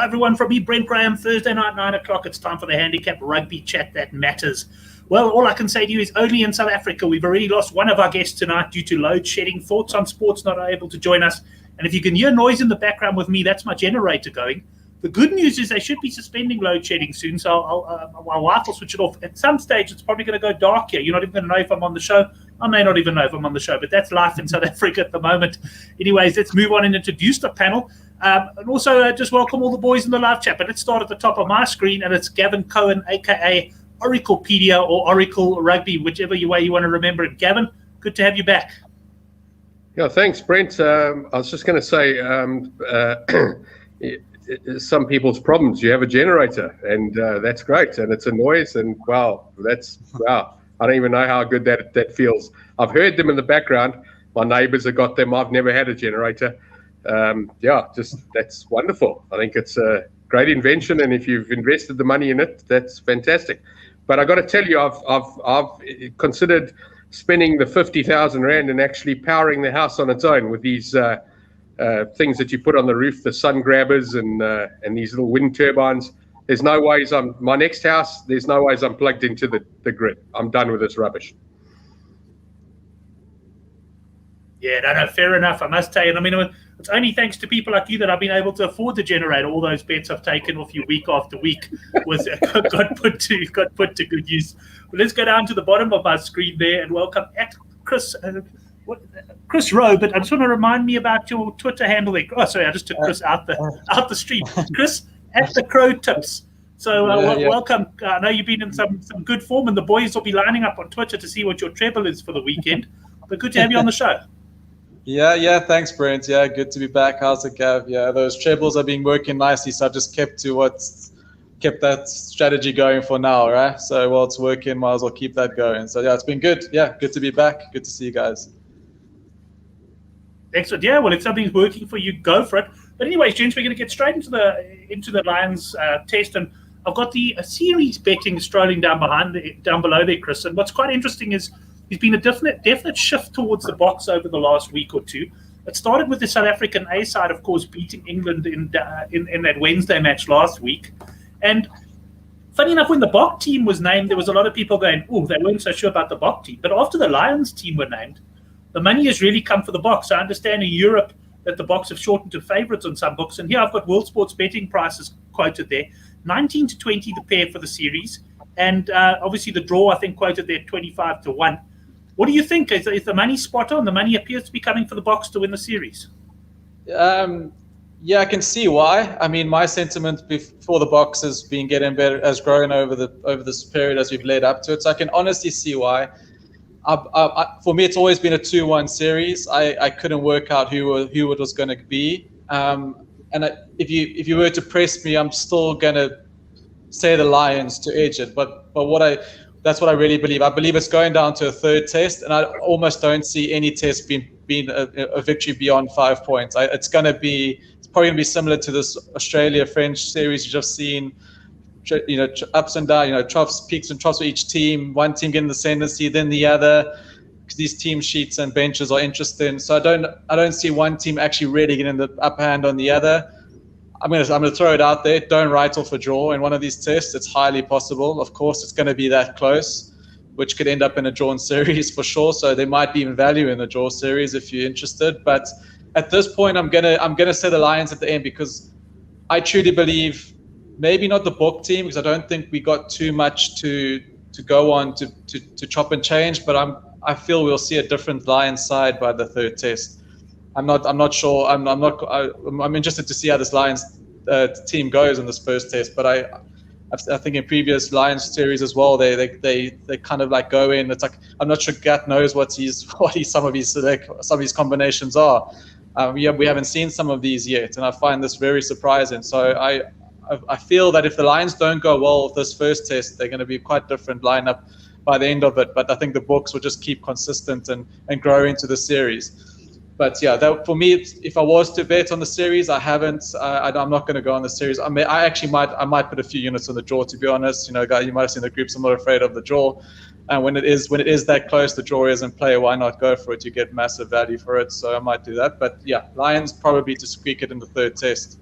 Hi everyone, from me, Brent Graham. Thursday night, 9 o'clock. It's time for the Handicap Rugby Chat that matters. Well, all I can say to you is only in South Africa. We've already lost one of our guests tonight due to load shedding. Thoughts on sports not able to join us. And if you can hear noise in the background with me, that's my generator going. The good news is they should be suspending load shedding soon, so my wife will switch it off. At some stage, it's probably going to go dark here. You're not even going to know if I'm on the show. I may not even know if I'm on the show, but that's life in South Africa at the moment. Anyways, let's move on and introduce the panel. And also just welcome all the boys in the live chat. But let's start at the top of my screen, and it's Gavin Cohen, a.k.a. Oraclepedia or Oracle Rugby, whichever way you want to remember it. Gavin, good to have you back. Yeah, thanks, Brent. I was just going to say, some people's problems, you have a generator, and that's great, and it's a noise, and wow. I don't even know how good that feels. I've heard them in the background. My neighbours have got them. I've never had a generator. That's wonderful. I think it's a great invention, and if you've invested the money in it, that's fantastic. But I got to tell you, I've considered spending the 50,000 rand and actually powering the house on its own with these things that you put on the roof, the sun grabbers and these little wind turbines. There's no ways my next house, there's no ways I'm plugged into the grid. I'm done with this rubbish. Yeah, no, fair enough. I must tell you, I mean, it's only thanks to people like you that I've been able to afford to generate all those bets I've taken off you week after week got put to good use. But let's go down to the bottom of my screen there and welcome at Chris Rowe. But I just want to remind me about your Twitter handle there. Oh, sorry, I just took Chris out the stream. Chris at the Crow Tips. So welcome. I know you've been in some good form, and the boys will be lining up on Twitter to see what your treble is for the weekend. But good to have you on the show. Yeah, thanks, Brent. Yeah, good to be back. How's it, Gav? Yeah, those trebles have been working nicely, so I've just kept that strategy going for now, right? So while it's working, might as well keep that going. So yeah, it's been good. Yeah, good to be back. Good to see you guys. Excellent. Yeah, well, if something's working for you, go for it. But anyways, gents, we're going to get straight into the Lions test, and I've got the series betting strolling down below there, Chris. And what's quite interesting is there's been a definite shift towards the box over the last week or two. It started with the South African A side, of course, beating England in that Wednesday match last week. And funny enough, when the Bok team was named, there was a lot of people going, oh, they weren't so sure about the Bok team. But after the Lions team were named, the money has really come for the Boks. I understand in Europe that the Boks have shortened to favourites on some books. And here I've got World Sports betting prices quoted there. 19 to 20 the pair for the series. And obviously the draw, I think, quoted there 25 to 1. What do you think? Is the money spot on? The money appears to be coming for the Boks to win the series. Yeah, I can see why. I mean, my sentiment before the Boks has been getting better, has grown over this period as we've led up to it. So I can honestly see why. For me, it's always been a 2-1 series. I couldn't work out who it was going to be. If you were to press me, I'm still going to say the Lions to edge it. But that's what I really believe. I believe it's going down to a third test, and I almost don't see any test being a victory beyond 5 points. It's probably going to be similar to this Australia-French series you've just seen. Ups and downs, troughs, peaks and troughs for each team. One team getting the ascendancy, then the other. Because these team sheets and benches are interesting. So I don't see one team actually really getting the upper hand on the other. I'm gonna throw it out there. Don't write off a draw in one of these tests. It's highly possible. Of course, it's going to be that close, which could end up in a drawn series for sure. So there might be even value in the draw series if you're interested. But at this point, I'm gonna say the Lions at the end, because I truly believe, maybe not the Bok team, because I don't think we got too much to go on to chop and change. But I feel we'll see a different Lions side by the third test. I'm not sure. I'm interested to see how this Lions team goes in this first test. But I think in previous Lions series as well, they kind of like go in. It's like, I'm not sure Gat knows what some of his combinations are. We haven't seen some of these yet, and I find this very surprising. So I feel that if the Lions don't go well with this first test, they're going to be a quite different lineup by the end of it. But I think the Boks will just keep consistent and grow into the series. But yeah, for me, if I was to bet on the series, I haven't. I'm not going to go on the series. I might put a few units on the draw. To be honest, guys, you might have seen the groups. I'm not afraid of the draw. And when it is that close, the draw is in play. Why not go for it? You get massive value for it. So I might do that. But yeah, Lions probably to squeak it in the third test.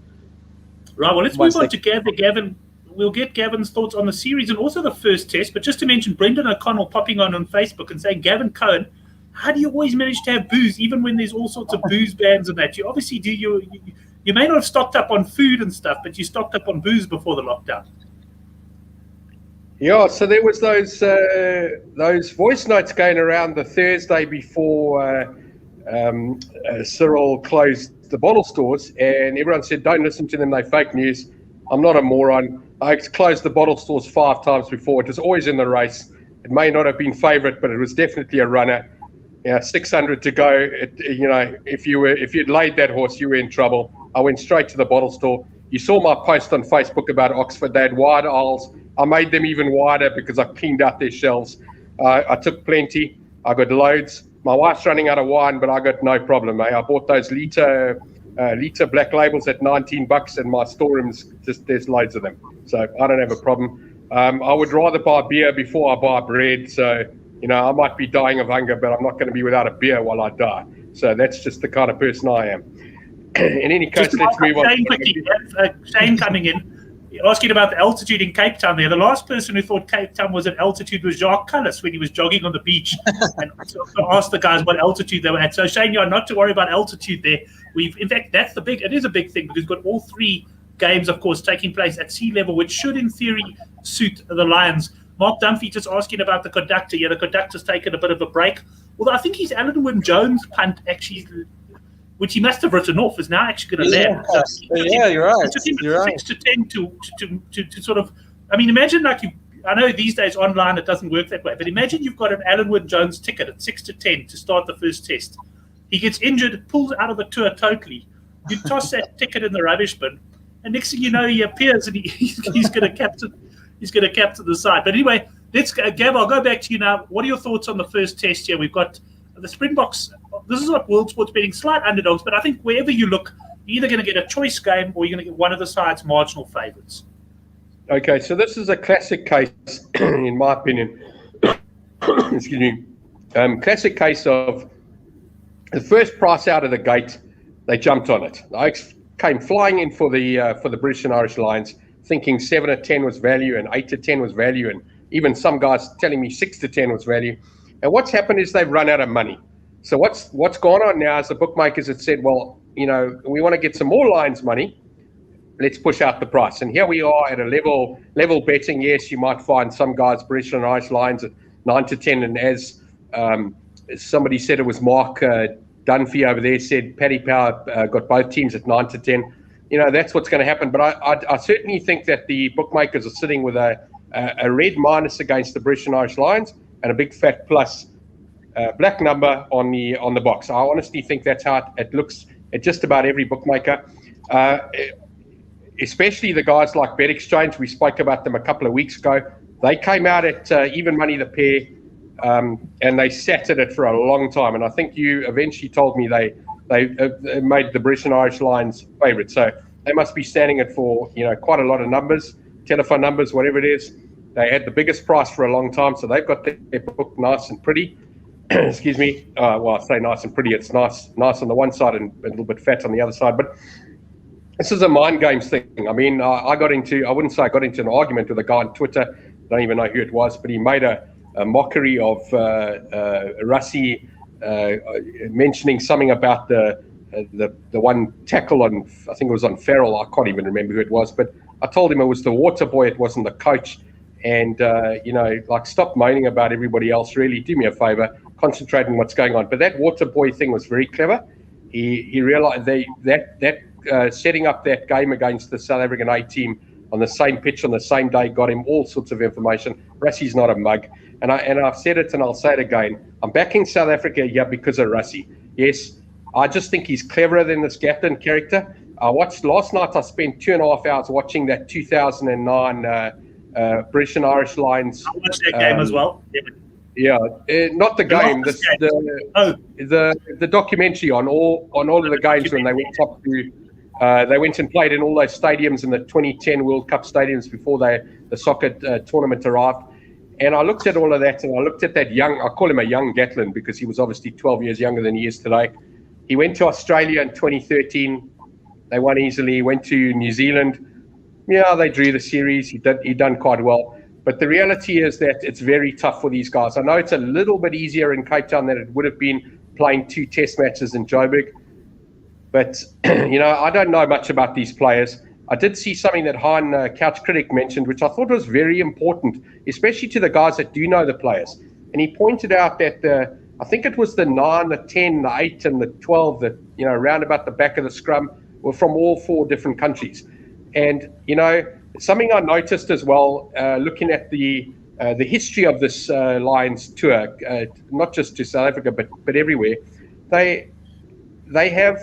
Right, well, let's move on to Gavin. We'll get Gavin's thoughts on the series and also the first test. But just to mention, Brendan O'Connell popping on Facebook and saying, Gavin Cohen, how do you always manage to have booze, even when there's all sorts of booze bans and that? You obviously do. You may not have stocked up on food and stuff, but you stocked up on booze before the lockdown. Yeah, so there was those voice notes going around the Thursday before Cyril closed the bottle stores, and everyone said, don't listen to them, they're fake news. I'm not a moron. I closed the bottle stores 5 times before. It was always in the race. It may not have been favourite, but it was definitely a runner. 600 to go. If you'd laid that horse, you were in trouble. I went straight to the bottle store. You saw my post on Facebook about Oxford. They had wide aisles. I made them even wider because I cleaned out their shelves. I took plenty. I got loads. My wife's running out of wine, but I got no problem. I bought those litre black labels at $19, and my storeroom's there's loads of them. So I don't have a problem. I would rather buy beer before I buy bread. So, I might be dying of hunger, but I'm not going to be without a beer while I die. So that's just the kind of person I am. In any case, let's move on. Shane coming in. Asking about the altitude in Cape Town there. The last person who thought Cape Town was at altitude was Jacques Cullis when he was jogging on the beach and asked the guys what altitude they were at. So Shane, you're not to worry about altitude there. In fact, it is a big thing because we've got all 3 games, of course, taking place at sea level, which should in theory suit the Lions. Mark Dunphy just asking about the conductor. Yeah, the conductor's taken a bit of a break. Although I think his Alan Wynne-Jones punt actually, which he must have written off, is now actually going to land. You're right. It's just 6 to 10 to sort of. I mean, imagine I know these days online it doesn't work that way, but imagine you've got an Alan Wynne-Jones ticket at 6 to 10 to start the first test. He gets injured, pulls out of the tour totally. You toss that ticket in the rubbish bin, and next thing you know, he appears and he's going to captain. He's going to captain the side. But anyway, Gav, I'll go back to you now. What are your thoughts on the first test here? We've got the Springboks. This is what World Sports betting slight underdogs, but I think wherever you look, you're either going to get a choice game or you're going to get one of the side's marginal favourites. Okay, so this is a classic case, in my opinion. Excuse me. Classic case of the first price out of the gate, they jumped on it. I came flying in for the British and Irish Lions, thinking 7 to 10 was value and 8 to 10 was value, and even some guys telling me 6 to 10 was value. And what's happened is they've run out of money. So what's gone on now is the bookmakers have said, well, we want to get some more Lions money. Let's push out the price. And here we are at a level betting. Yes, you might find some guys, British and Irish Lions, at 9 to 10. And as somebody said, it was Mark Dunphy over there, said Paddy Power got both teams at 9 to 10. That's what's going to happen. But I certainly think that the bookmakers are sitting with a red minus against the British and Irish Lions and a big fat plus black number on the box. I honestly think that's how it looks at just about every bookmaker, especially the guys like Bet Exchange. We spoke about them a couple of weeks ago. They came out at even money the pair, and they sat at it for a long time. And I think you eventually told me they made the British and Irish Lions favourite. So they must be standing it for quite a lot of numbers, telephone numbers, whatever it is. They had the biggest price for a long time, so they've got their book nice and pretty. Excuse me. Well, I say nice and pretty. It's nice on the one side and a little bit fat on the other side. But this is a mind games thing. I mean, I wouldn't say I got into an argument with a guy on Twitter. I don't even know who it was, but he made a mockery of Rassie mentioning something about the one tackle on, I think it was on Farrell. I can't even remember who it was, but I told him it was the water boy. It wasn't the coach. And, stop moaning about everybody else. Really, do me a favor, concentrate on what's going on. But that water boy thing was very clever. He realized that setting up that game against the South African A team on the same pitch on the same day got him all sorts of information. Rassie's not a mug. And I've said it and I'll say it again. I'm backing South Africa here because of Rassie. Yes, I just think he's cleverer than this Gatland character. I watched last night. I spent 2.5 hours watching that 2009 British and Irish Lions. I watched that game as well. Yeah, not the game. The documentary on all of the games when they went up to. They went and played in all those stadiums in the 2010 World Cup stadiums before the soccer tournament arrived. And I looked at all of that, and I looked at that young. I call him a young Gatland because he was obviously 12 years younger than he is today. He went to Australia in 2013. They won easily. Went to New Zealand. Yeah, they drew the series. He done quite well. But the reality is that it's very tough for these guys. I know it's a little bit easier in Cape Town than it would have been playing 2 test matches in Joburg. But, I don't know much about these players. I did see something that Han Couch Critic mentioned, which I thought was very important, especially to the guys that do know the players. And he pointed out that I think it was the 9, the 10, the 8, and the 12 that, round about the back of the scrum were from all 4 different countries. And, something I noticed as well, looking at the history of this Lions tour, not just to South Africa, but everywhere, they have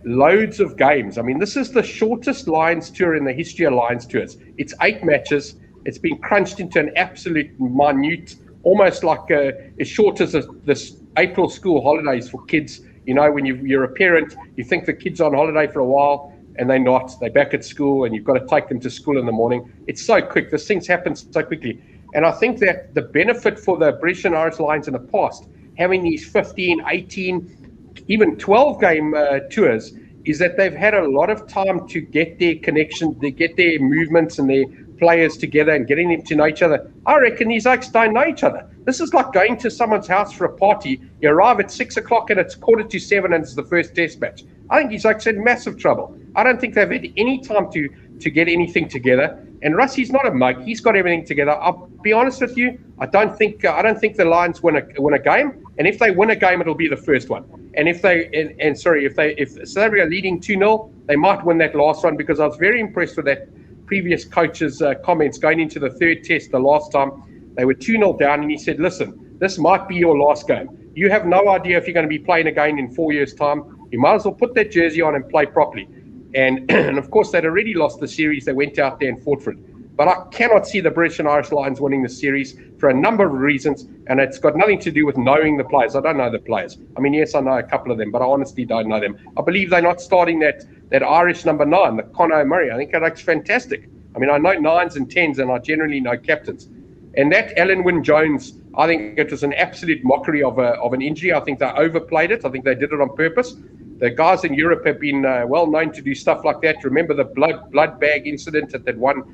loads of games. I mean, this is the shortest Lions tour in the history of Lions tours. It's 8 matches. It's been crunched into an absolute minute, almost like as short as this April school holidays for kids. When you're a parent, you think the kid's on holiday for a while, and they're not. They're back at school, and you've got to take them to school in the morning. It's so quick. This things happen so quickly. And I think that the benefit for the British and Irish Lions in the past, having these 15, 18, even 12-game tours, is that they've had a lot of time to get their connection, to get their movements and their players together and getting them to know each other. I reckon these oaks don't know each other. This is like going to someone's house for a party. You arrive at 6 o'clock and it's 6:45 and it's the first test match. I think these oaks in massive trouble. I don't think they've had any time to get anything together. And Russie's not a mug. He's got everything together. I'll be honest with you. I don't think the Lions win a game. And if they win a game, it'll be the first one. And if South Africa are leading 2-0, they might win that last one, because I was very impressed with that previous coach's comments going into the 3rd test the last time. They were 2-0 down, and he said, listen, this might be your last game. You have no idea if you're going to be playing again in 4 years' time. You might as well put that jersey on and play properly. And of course, they'd already lost the series. They went out there and fought for it. But I cannot see the British and Irish Lions winning the series for a number of reasons, and it's got nothing to do with knowing the players. I don't know the players. I mean, yes, I know a couple of them, but I honestly don't know them. I believe they're not starting that Irish number 9, the Conor Murray. I think that looks fantastic. I mean, I know 9s and 10s, and I generally know captains. And that Alan Wynne-Jones, I think it was an absolute mockery of an injury. I think they overplayed it. I think they did it on purpose. The guys in Europe have been well known to do stuff like that. Remember the blood bag incident at that one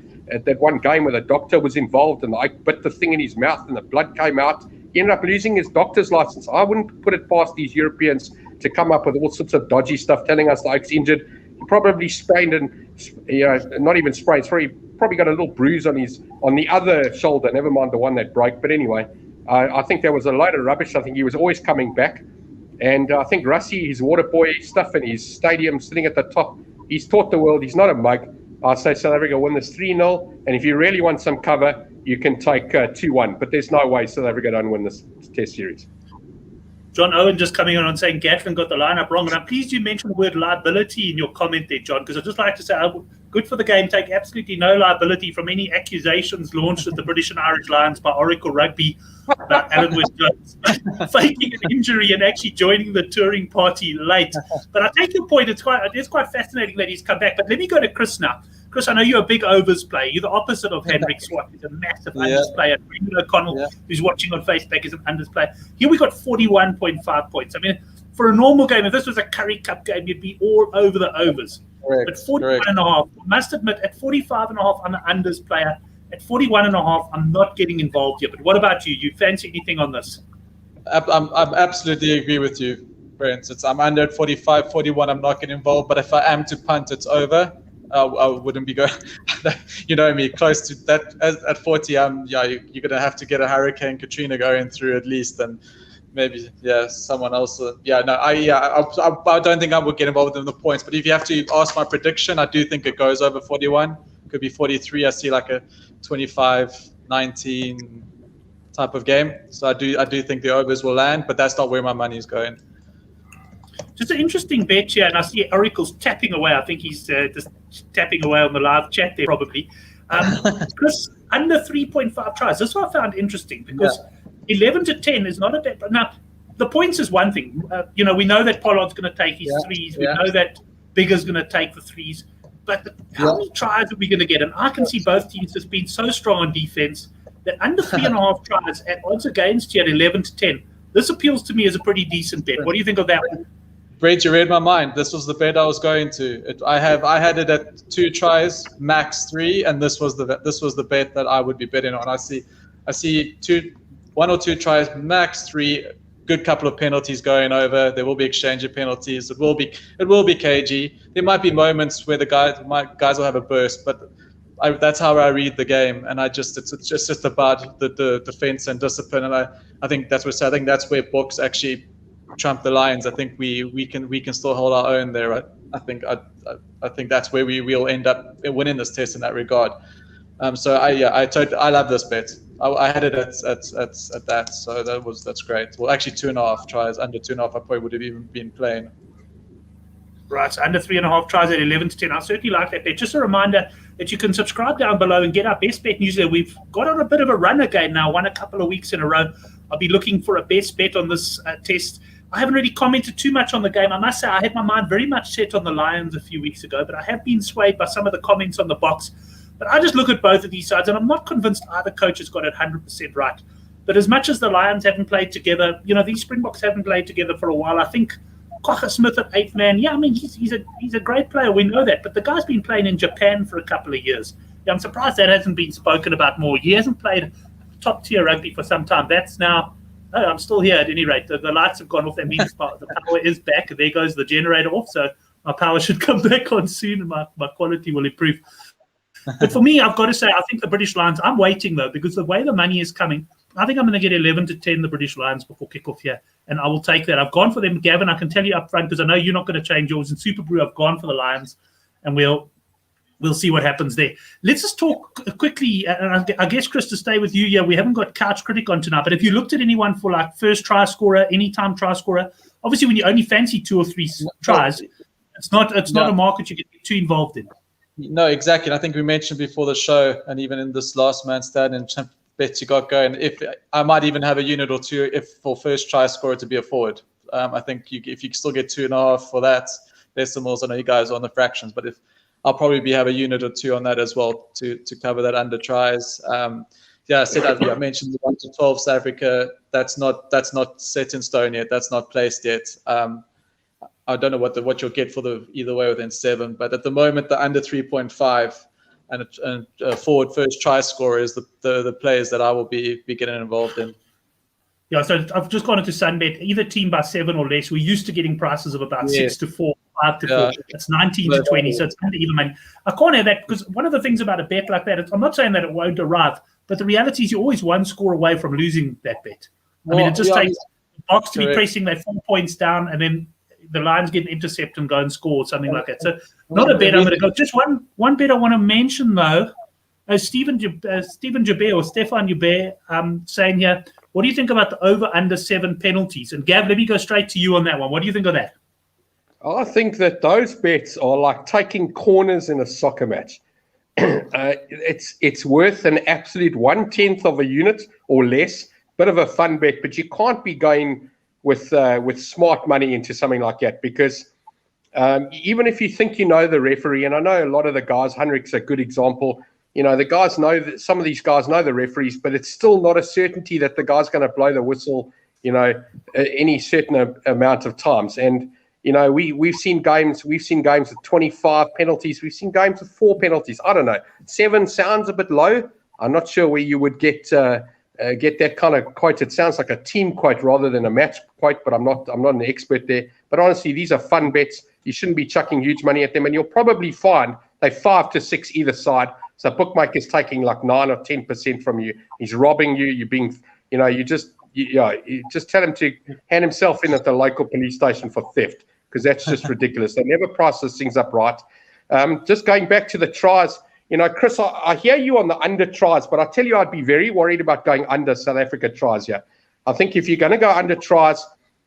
game where the doctor was involved and I bit the thing in his mouth and the blood came out. He ended up losing his doctor's license. I wouldn't put it past these Europeans to come up with all sorts of dodgy stuff, telling us the Oak's injured. He probably sprained and not even sprained. Sorry, probably got a little bruise on the other shoulder. Never mind the one that broke. But anyway, I think there was a load of rubbish. I think he was always coming back. And I think Russie, his water boy stuff and his stadium sitting at the top, he's taught the world he's not a mug. I say South Africa win this 3-0. And if you really want some cover, you can take 2-1. But there's no way South Africa don't win this test series. John Owen just coming on and saying Gatland got the lineup wrong. And I'm pleased you mentioned the word liability in your comment there, John, because I'd just like to say, good for the game, take absolutely no liability from any accusations launched at the British and Irish Lions by Oracle Rugby about Alan Wynne-Jones faking an injury and actually joining the touring party late. But I take your point. It's quite fascinating that he's come back. But let me go to Chris now. Chris, I know you're a big overs player. You're the opposite of Hendrik Swart. He's a massive unders player. Brendan O'Connell, who's watching on Facebook, is an unders player. Here we got 41.5 points. I mean, for a normal game, if this was a Currie Cup game, you'd be all over the overs. Correct, but 41.5, I must admit, at 45.5, I'm an unders player. At 41.5, I'm not getting involved here. But what about you? You fancy anything on this? I'm absolutely agree with you, Brent. I'm under at 45, 41. I'm not getting involved. But if I am to punt, it's over. I wouldn't be going, you know me, close to that. At 40, you're going to have to get a Hurricane Katrina going through at least, and maybe someone else. I don't think I would get involved in the points. But if you have to ask my prediction, I do think it goes over 41. Could be 43. I see like a 25-19 type of game. So I do think the overs will land, but that's not where my money is going. Just an interesting bet here, and I see Oracle's tapping away. I think he's just tapping away on the live chat there, probably. Chris, under 3.5 tries. This one I found interesting because 11 to 10 is not a bet. Now, the points is one thing. We know that Pollard's going to take his threes. We know that Bigger's going to take the threes. But how many tries are we going to get? And I can see both teams has been so strong on defense that under 3.5 tries at odds against you at 11 to 10. This appeals to me as a pretty decent bet. What do you think of that one? Brent, you read my mind. This was the bet I was going to. I had it at 2 tries, max 3, and this was the bet that I would be betting on. I see 1 or 2 tries, max 3. Good couple of penalties going over. There will be exchange of penalties. It will be cagey. There might be moments where the guys will have a burst, but that's how I read the game. And it's just about the defense and discipline. And I think that's where books actually trump the Lions. I think we can still hold our own there. I think that's where we'll end up winning this test in that regard. So I love this bet. I had it at that, so that's great. Well, actually 2.5 tries, under 2.5, I probably would have even been playing. Right, so under 3.5 tries at 11 to 10. I certainly like that bet. Just a reminder that you can subscribe down below and get our best bet newsletter. We've got on a bit of a run again now, won a couple of weeks in a row. I'll be looking for a best bet on this test. I haven't really commented too much on the game. I must say I had my mind very much set on the Lions a few weeks ago, but I have been swayed by some of the comments on the box. But I just look at both of these sides, and I'm not convinced either coach has got it 100% right. But as much as the Lions haven't played together, these Springboks haven't played together for a while. I think Kocha Smith at 8th man, he's a great player. We know that. But the guy's been playing in Japan for a couple of years. I'm surprised that hasn't been spoken about more. He hasn't played top-tier rugby for some time. That's now... Oh, I'm still here at any rate. The lights have gone off. That means the power is back. There goes the generator off. So my power should come back on soon, and my quality will improve. But for me, I've got to say, I think the British Lions, I'm waiting though, because the way the money is coming, I think I'm going to get 11 to 10, the British Lions before kickoff here. And I will take that. I've gone for them, Gavin. I can tell you up front, because I know you're not going to change yours. In Super Brew, I've gone for the Lions, and we'll see what happens there. Let's just talk quickly. And I guess, Chris, to stay with you, we haven't got Couch Critic on tonight, but if you looked at anyone for like first try scorer, anytime try scorer, obviously when you only fancy 2 or 3 tries, it's not a market you get too involved in. No, exactly. And I think we mentioned before the show, and even in this last man standing bets you got going, if I might even have a unit or 2 if for first try scorer to be a forward. I think if you still get 2.5 for that, decimals. I know you guys are on the fractions, but I'll probably have a unit or 2 on that as well to cover that under tries. I mentioned the 1 to 12 South Africa. That's not set in stone yet. That's not placed yet. I don't know what you'll get for the either way within 7, but at the moment the under 3.5 and forward first try scorer is the players that I will be getting involved in. Yeah, so I've just gone into Sunbet, either team by 7 or less. We're used to getting prices of about 6 to 4, 5 to 4. It's 19 to 20, so it's under even money. I can't have that, because one of the things about a bet like that, I'm not saying that it won't arrive, but the reality is you're always 1 score away from losing that bet. It just takes the box to be pressing that 4 points down, and then the Lions get an intercept and go and score or something like that. So not a bet I'm going to go. Just one bet I want to mention, though. Stefan Joubert saying here, what do you think about the over-under 7 penalties? And Gav, let me go straight to you on that one. What do you think of that? I think that those bets are like taking corners in a soccer match. It's worth an absolute 1/10 of a unit or less. Bit of a fun bet, but you can't be going with smart money into something like that, because even if you think you know the referee, and I know a lot of the guys, Henrik's a good example, the guys know that some of these guys know the referees, but it's still not a certainty that the guy's going to blow the whistle, any certain amount of times. And we've seen games with 25 penalties, we've seen games with 4 penalties. I don't know, 7 sounds a bit low. I'm not sure where you would get that kind of quote. It sounds like a team quote rather than a match quote, but I'm not an expert there. But honestly, these are fun bets. You shouldn't be chucking huge money at them, and you'll probably find they're 5 to 6 either side. So bookmaker's taking like 9 or 10% from you. He's robbing you. You're being, you just tell him to hand himself in at the local police station for theft, because that's just ridiculous. They never price those things up right. Just going back to the tries. Chris, I hear you on the under tries, but I tell you, I'd be very worried about going under South Africa tries here. I think if you're going to go under tries,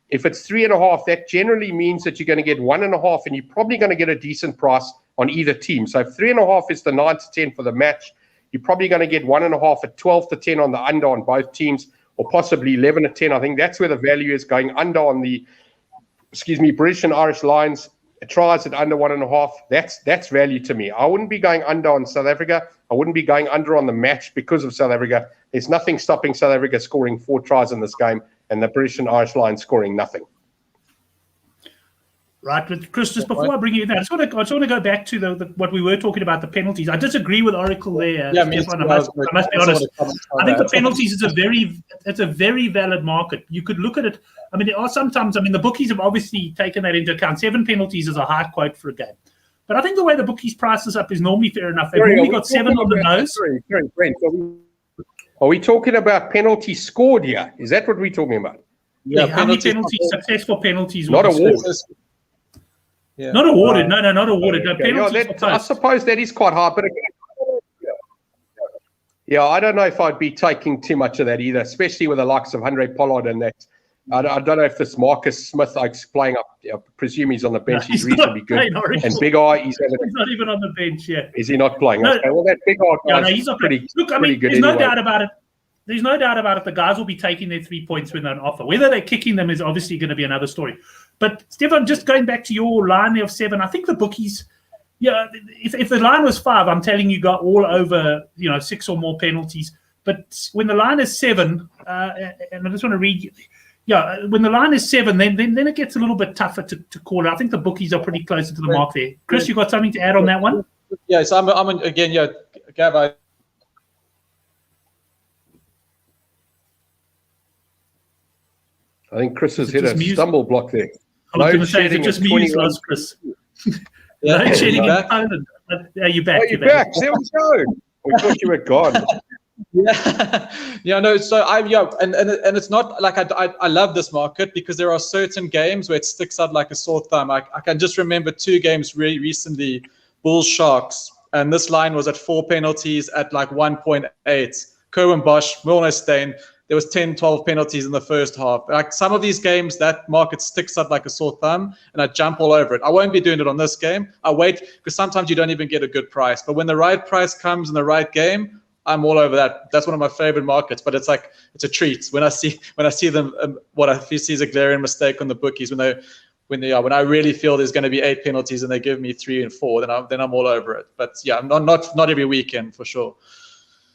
if it's 3.5, that generally means that you're going to get 1.5, and you're probably going to get a decent price on either team. So if 3.5 is the 9 to 10 for the match, you're probably going to get 1.5 at 12 to 10 on the under on both teams, or possibly 11 to 10. I think that's where the value is, going under on the, British and Irish Lions. Tries at under 1.5, that's value to me. I wouldn't be going under on South Africa. I wouldn't be going under on the match because of South Africa. There's nothing stopping South Africa scoring 4 tries in this game, and the British and Irish Lions scoring nothing. Right, but Chris, just before I bring you in, I just want to go back to what we were talking about, the penalties. I disagree with Oracle there, Stefan. I must be honest. I think the penalties is a very valid market. You could look at it. I mean, there are sometimes. I mean, the bookies have obviously taken that into account. 7 penalties is a high quote for a game, but I think the way the bookies price this up is normally fair enough. They've normally got 7 on the nose. Brent, are we talking about penalties scored here? Is that what we're talking about? Yeah, how many penalties, successful penalties? Not awarded. Yeah. Not awarded. No, not awarded. No, penalties I suppose that is quite hard, but I don't know if I'd be taking too much of that either, especially with the likes of Andre Pollard and that. I don't know if this Marcus Smith is playing up. I presume he's on the bench. He's reasonably good. And Big Eye, he's not even on the bench yet. Is he not playing? No, okay, well, that Big Eye guy is pretty good. There's no doubt about it. There's no doubt about it. The guys will be taking their 3 points when they're on offer. Whether they're kicking them is obviously going to be another story. But Stefan, just going back to your line there of 7, I think the bookies, if the line was 5, I'm telling you, got all over 6 or more penalties. But when the line is 7, and I just want to read, when the line is 7, then it gets a little bit tougher to call it. I think the bookies are pretty closer to the mark there. Chris, you got something to add on that one? Yeah, so I'm again, Gav, I think Chris has hit a stumble block there. I was going to say, is it just me lost, Chris? No shedding in Poland. You're back. You're back. There we go. We thought you were gone. No. So and it's not like I love this market because there are certain games where it sticks out like a sore thumb. I can just remember 2 games really recently, Bulls Sharks, and this line was at 4 penalties at like 1.8. Kerwin Bosch, Milner Steyn. There was 10, 12 penalties in the first half. Like some of these games, that market sticks up like a sore thumb, and I jump all over it. I won't be doing it on this game. I wait because sometimes you don't even get a good price. But when the right price comes in the right game, I'm all over that. That's one of my favorite markets. But it's a treat when I see them. What I see is a glaring mistake on the bookies when I really feel there's going to be 8 penalties and they give me 3 and 4, then I'm all over it. But yeah, not every weekend for sure.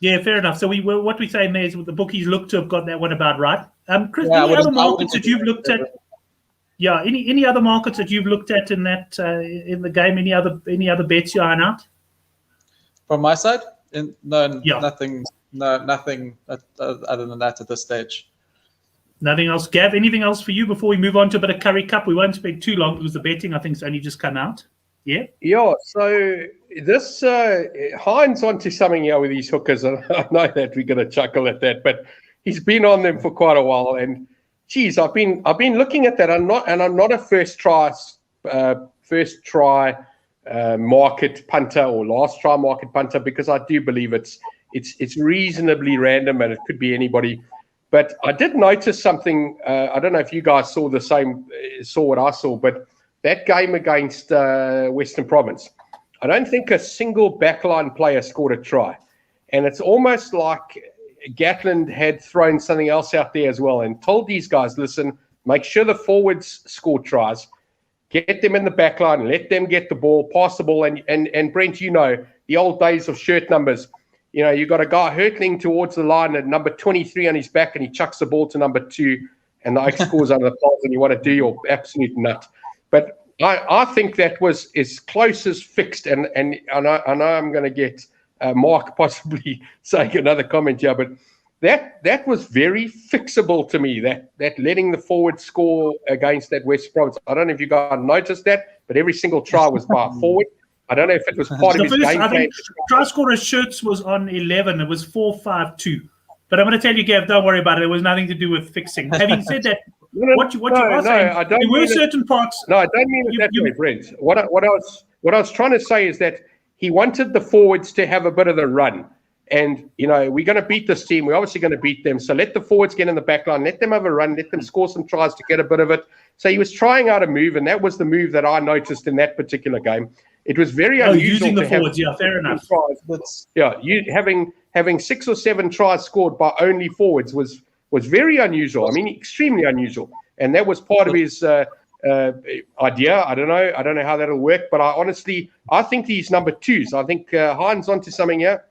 Yeah, fair enough. So what we're saying there is the bookies look to have got that one about right. Chris, any other markets that you've looked at? Yeah, any other markets that you've looked at in that in the game? Any other bets you're eyeing out? From my side, nothing. No, nothing other than that at this stage. Nothing else, Gav. Anything else for you before we move on to a bit of Currie Cup? We won't spend too long because the betting I think has only just come out. Yeah. So this Hines onto something here with these hookers, and I know that we're going to chuckle at that, but he's been on them for quite a while. And geez, I've been looking at that. I'm not a first try market punter or last try market punter because I do believe it's reasonably random and it could be anybody. But I did notice something. I don't know if you guys saw what I saw, but that game against Western Province, I don't think a single backline player scored a try. And it's almost like Gatland had thrown something else out there as well and told these guys, listen, make sure the forwards score tries, get them in the backline, let them get the ball, pass the ball. And Brent, the old days of shirt numbers, you got a guy hurtling towards the line at number 23 on his back and he chucks the ball to number 2 and the Oak scores under the poles and you want to do your absolute nut. But I think that was as close as fixed, and I know I'm going to get Mark possibly saying another comment here, but that was very fixable to me, that letting the forward score against that West Province. I don't know if you guys noticed that, but every single try was by a forward. I don't know if it was part of his game plan. I think try scorer shirts was on 11. It was 4-5-2. But I'm going to tell you, Gav, don't worry about it. It was nothing to do with fixing. Having said that, what you are saying, there were certain parts. No, I don't mean it that way, Brent. What I was trying to say is that he wanted the forwards to have a bit of the run. And, we're going to beat this team. We're obviously going to beat them. So let the forwards get in the back line. Let them have a run. Let them score some tries to get a bit of it. So he was trying out a move, and that was the move that I noticed in that particular game. It was very unusual. Using the forwards, fair enough. Having 6 or 7 tries scored by only forwards was very unusual. I mean, extremely unusual. And that was part of his idea. I don't know how that'll work, but I think these number 2s. I think Hines onto something here.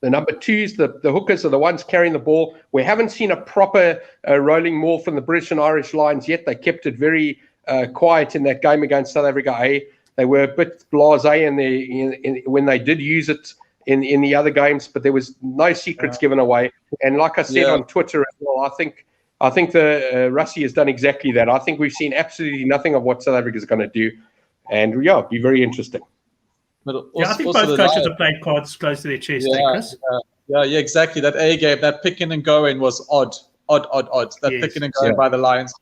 The number 2s, the hookers are the ones carrying the ball. We haven't seen a proper rolling maul from the British and Irish Lions yet. They kept it very quiet in that game against South Africa. They were a bit blasé when they did use it in the other games, but there was no secrets given away. And like I said on Twitter as well, I think the Russie has done exactly that. I think we've seen absolutely nothing of what South Africa is going to do, and it'll be very interesting. But also, I think both coaches have played cards close to their chest, Chris. Yeah, exactly. That A game, that picking and going was odd. That picking and going by the Lions.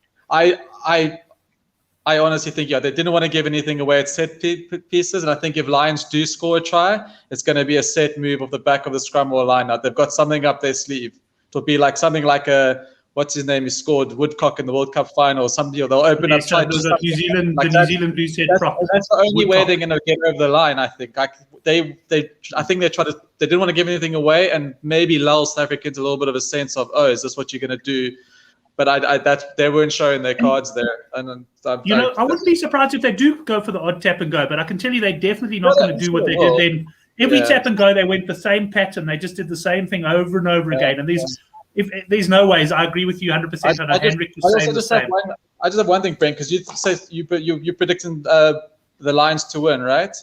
I honestly think, they didn't want to give anything away at set pieces. And I think if Lions do score a try, it's going to be a set move off the back of the scrum or line out. They've got something up their sleeve. It'll be like something like what's his name? He scored Woodcock in the World Cup final. Somebody they'll open up. The New Zealand blue set prop. That's the only way they're going to get over the line. I think. They didn't want to give anything away, and maybe lull South Africans a little bit of a sense of, is this what you're going to do? But they weren't showing their cards there. And I wouldn't be surprised if they do go for the odd tap and go. But I can tell you, they're definitely not going to do what they did then. Every tap and go, they went the same pattern. They just did the same thing over and over again. And there's no ways. I agree with you 100%. I know Hendrik was saying the same. I just have one thing, Brent, because you say you're predicting the Lions to win, right?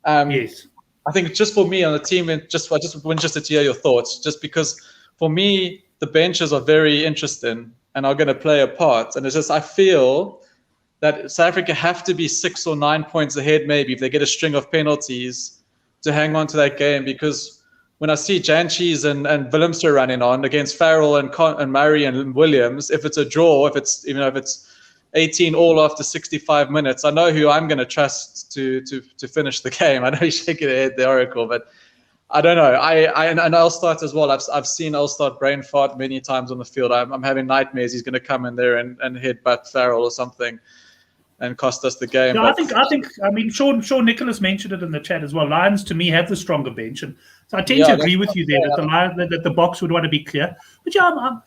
Yes. I think just for me on the team, I just want to hear your thoughts. Just because for me, the benches are very interesting and are going to play a part. And it's just I feel that South Africa have to be 6 or 9 points ahead, maybe if they get a string of penalties to hang on to that game. Because when I see Janchis and Willemse running on against Farrell and Murray and Williams, if it's a draw, if it's 18 all after 65 minutes, I know who I'm going to trust to finish the game. I know you're shaking your head, the Oracle, but I don't know. And I'll start as well. I've seen I'll start brain fart many times on the field. I'm having nightmares. He's going to come in there and headbutt Farrell or something and cost us the game. Yeah, I mean, Sean Nicholas mentioned it in the chat as well. Lions, to me, have the stronger bench. And so I tend to agree with you there that the box would want to be clear. But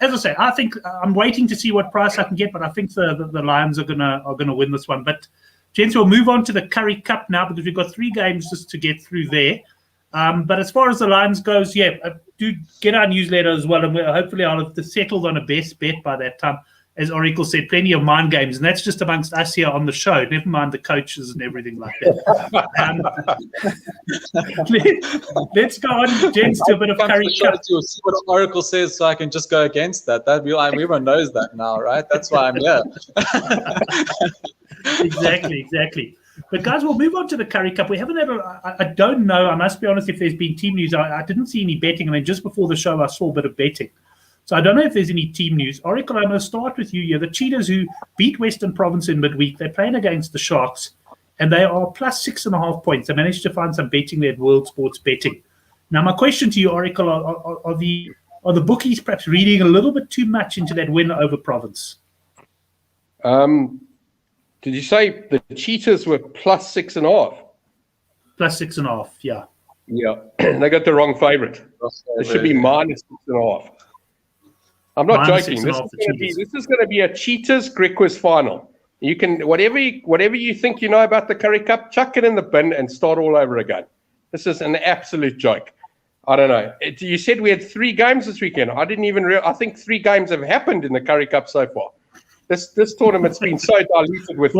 as I say, I think I'm waiting to see what price I can get, but I think the Lions are gonna win this one. But gents, we'll move on to the Currie Cup now because we've got 3 games just to get through there. But as far as the Lions goes, do get our newsletter as well, and hopefully I'll have settled on a best bet by that time. As Oracle said, plenty of mind games, and that's just amongst us here on the show. Never mind the coaches and everything like that. Let's go on, gents, to a bit of Currie Cup. See what Oracle says, so I can just go against that. Everyone knows that now, right? That's why I'm here. Exactly. But guys, we'll move on to the Currie Cup. We haven't had I don't know, I must be honest, if there's been team news. I didn't see any betting, and then just before the show I saw a bit of betting. So I don't know if there's any team news. Oracle, I'm going to start with you here. The Cheetahs, who beat Western Province in midweek, they're playing against the Sharks, and they are plus 6.5 points. They managed to find some betting there at World Sports Betting. Now, my question to you, Oracle, are the bookies perhaps reading a little bit too much into that win over Province? Did you say the Cheetahs were plus 6.5? Plus 6.5, yeah. Yeah, they got the wrong favourite. It should be minus 6.5. I'm not joking. This is going to be a Cheetahs Griquas final. You can whatever you think you know about the Currie Cup, chuck it in the bin and start all over again. This is an absolute joke. I don't know. You said we had 3 games this weekend. I didn't even I think 3 games have happened in the Currie Cup so far. This tournament's been so diluted with.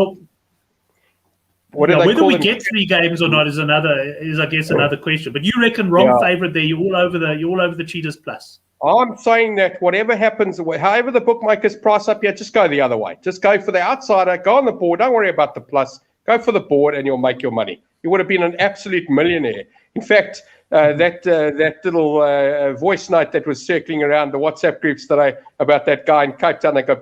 Whether we get 3 games or not is I guess another question. But you reckon wrong favourite there? You're all over the Cheetahs plus. I'm saying that whatever happens, however the bookmakers price up here, just go the other way. Just go for the outsider. Go on the board. Don't worry about the plus. Go for the board, and you'll make your money. You would have been an absolute millionaire. In fact, that little voice note that was circling around the WhatsApp groups today about that guy in Cape Town that got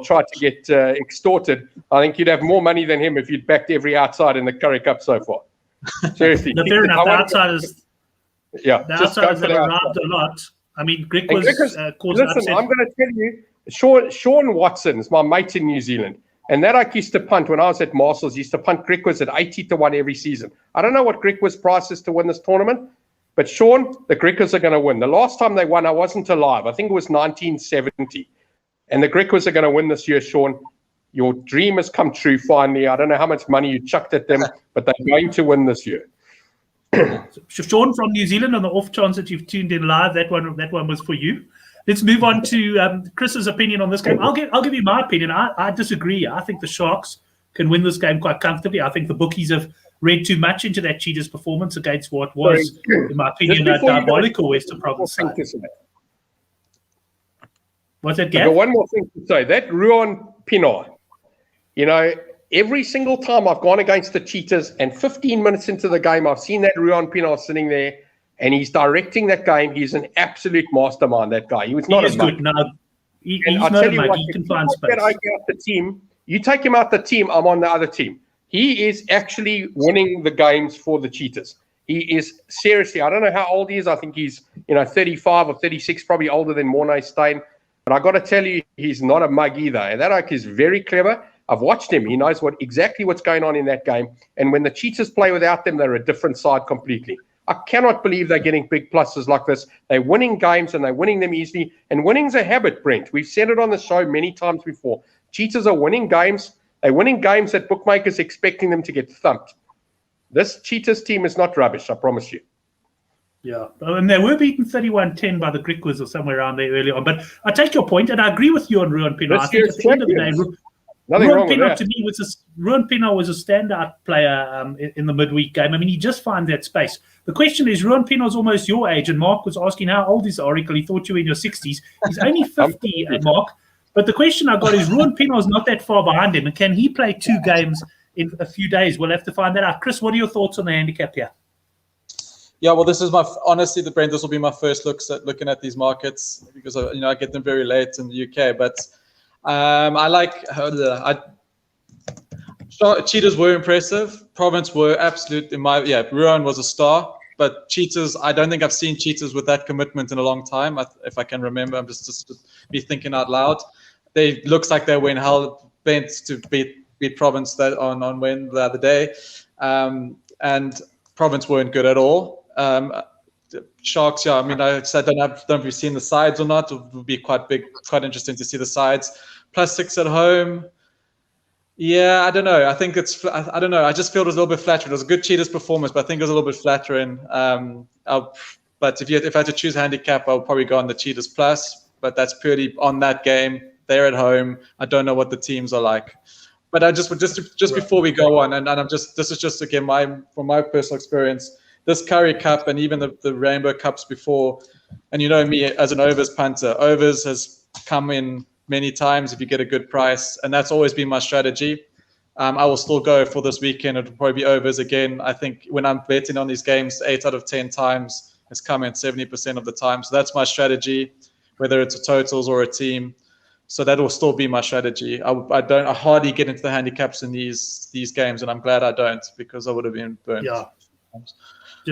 tried to get extorted. I think you'd have more money than him if you'd backed every outside in the Currie Cup so far. Seriously. No, fair enough. The outsiders have arrived a lot. I mean, Greg was caused listen, upset. I'm going to tell you, Sean Watson's my mate in New Zealand. And that I used to punt when I was at Marshall's. Used to punt Griquas at 80-1 every season. I don't know what Griquas price is to win this tournament, but Sean, the Griquas are going to win. The last time they won, I wasn't alive. I think it was 1970. And the Griquas are going to win this year, Sean. Your dream has come true finally. I don't know how much money you chucked at them, but they're going to win this year. Sean from New Zealand, on the off chance that you've tuned in live, that one was for you. Let's move on to Chris's opinion on this game. I'll give you my opinion. I disagree. I think the Sharks can win this game quite comfortably. I think the bookies have read too much into that Cheetahs performance against what was, in my opinion, a diabolical Western Province side. What's that, Gav? I've got one more thing to say. That Ruan Pienaar, every single time I've gone against the Cheetahs and 15 minutes into the game, I've seen that Ruan Pienaar sitting there and he's directing that game. He's an absolute mastermind, that guy. He was not a mug. No, he's not a mug. He can find space. You take him out the team, I'm on the other team. He is actually winning the games for the Cheetahs. He is seriously, I don't know how old he is. I think he's 35 or 36, probably older than Mornay Steyn. But I got to tell you, he's not a mug either. And that oak is very clever. I've watched him. He knows exactly what's going on in that game. And when the Cheetahs play without them, they're a different side completely. I cannot believe they're getting big pluses like this. They're winning games and they're winning them easily. And winning's a habit, Brent. We've said it on the show many times before. Cheetahs are winning games. They're winning games that bookmakers are expecting them to get thumped. This Cheetahs team is not rubbish, I promise you. Yeah, and they were beaten 31-10 by the Griquas or somewhere around there early on. But I take your point, and I agree with you on Ruan Pienaar. I think at the end of the day, Ruan Pienaar to me was a standout player in the midweek game. I mean, he just finds that space. The question is, Ruan Pienaar's almost your age, and Mark was asking how old is Oracle. He thought you were in your 60s. He's only 50, Mark. But the question I got is, Ruan Pienaar's not that far behind him, and can he play 2 games in a few days? We'll have to find that out. Chris, what are your thoughts on the handicap here? Yeah, well, this is honestly, Brent, this will be my first looking at these markets because I get them very late in the UK. But Cheetahs were impressive. Province were absolute. Ruan was a star. But Cheetahs, I don't think I've seen Cheetahs with that commitment in a long time. If I can remember, I'm just be thinking out loud. They looks like they were in hell bent to beat Province the other day, and Province weren't good at all. Sharks, yeah. I mean, I don't know if we've seen the sides or not. It would be quite interesting to see the sides. +6 at home. Yeah, I don't know. I think I don't know. I just feel it was a little bit flattering. It was a good Cheetahs performance, but I think it was a little bit flattering. But if I had to choose handicap, I'll probably go on the Cheetahs plus. But that's purely on that game. They're at home. I don't know what the teams are like. But I just before we go on, and this is just again from my personal experience. This Currie Cup and even the Rainbow Cups before, and you know me as an overs punter, overs has come in many times if you get a good price, and that's always been my strategy. I will still go for this weekend. It'll probably be overs again. I think when I'm betting on these games, 8 out of 10 times it's come in 70% of the time. So that's my strategy, whether it's a totals or a team. So that will still be my strategy. I hardly get into the handicaps in these games, and I'm glad I don't because I would have been burnt. Yeah.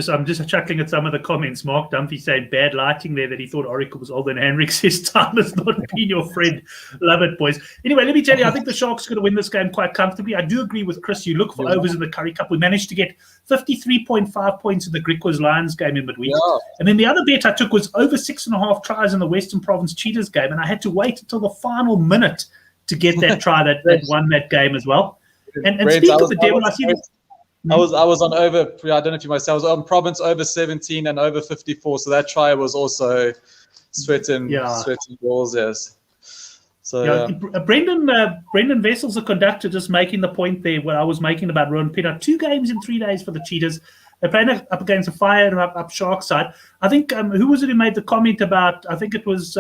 I'm just chuckling at some of the comments. Mark Dumphy saying bad lighting there, that he thought Oracle was older than Henrik. His time has not been your friend. Love it, boys. Anyway, let me tell you, I think the Sharks are going to win this game quite comfortably. I do agree with Chris. You look for overs in the Currie Cup. We managed to get 53.5 points in the Griquas Lions game in midweek. Yeah. And then the other bet I took was over 6.5 tries in the Western Province Cheetahs game. And I had to wait until the final minute to get that try that won that game as well. And speak of the devil, I see this. I was on over. I don't know if you might say I was on Province over 17 and over 54. So that try was also sweating balls. Yes. So Brendan Vessels, the conductor, just making the point there what I was making about Ruan Pienaar. 2 games in 3 days for the Cheetahs. They're playing up against a fire and up Sharks side. I think who was it who made the comment about? I think it was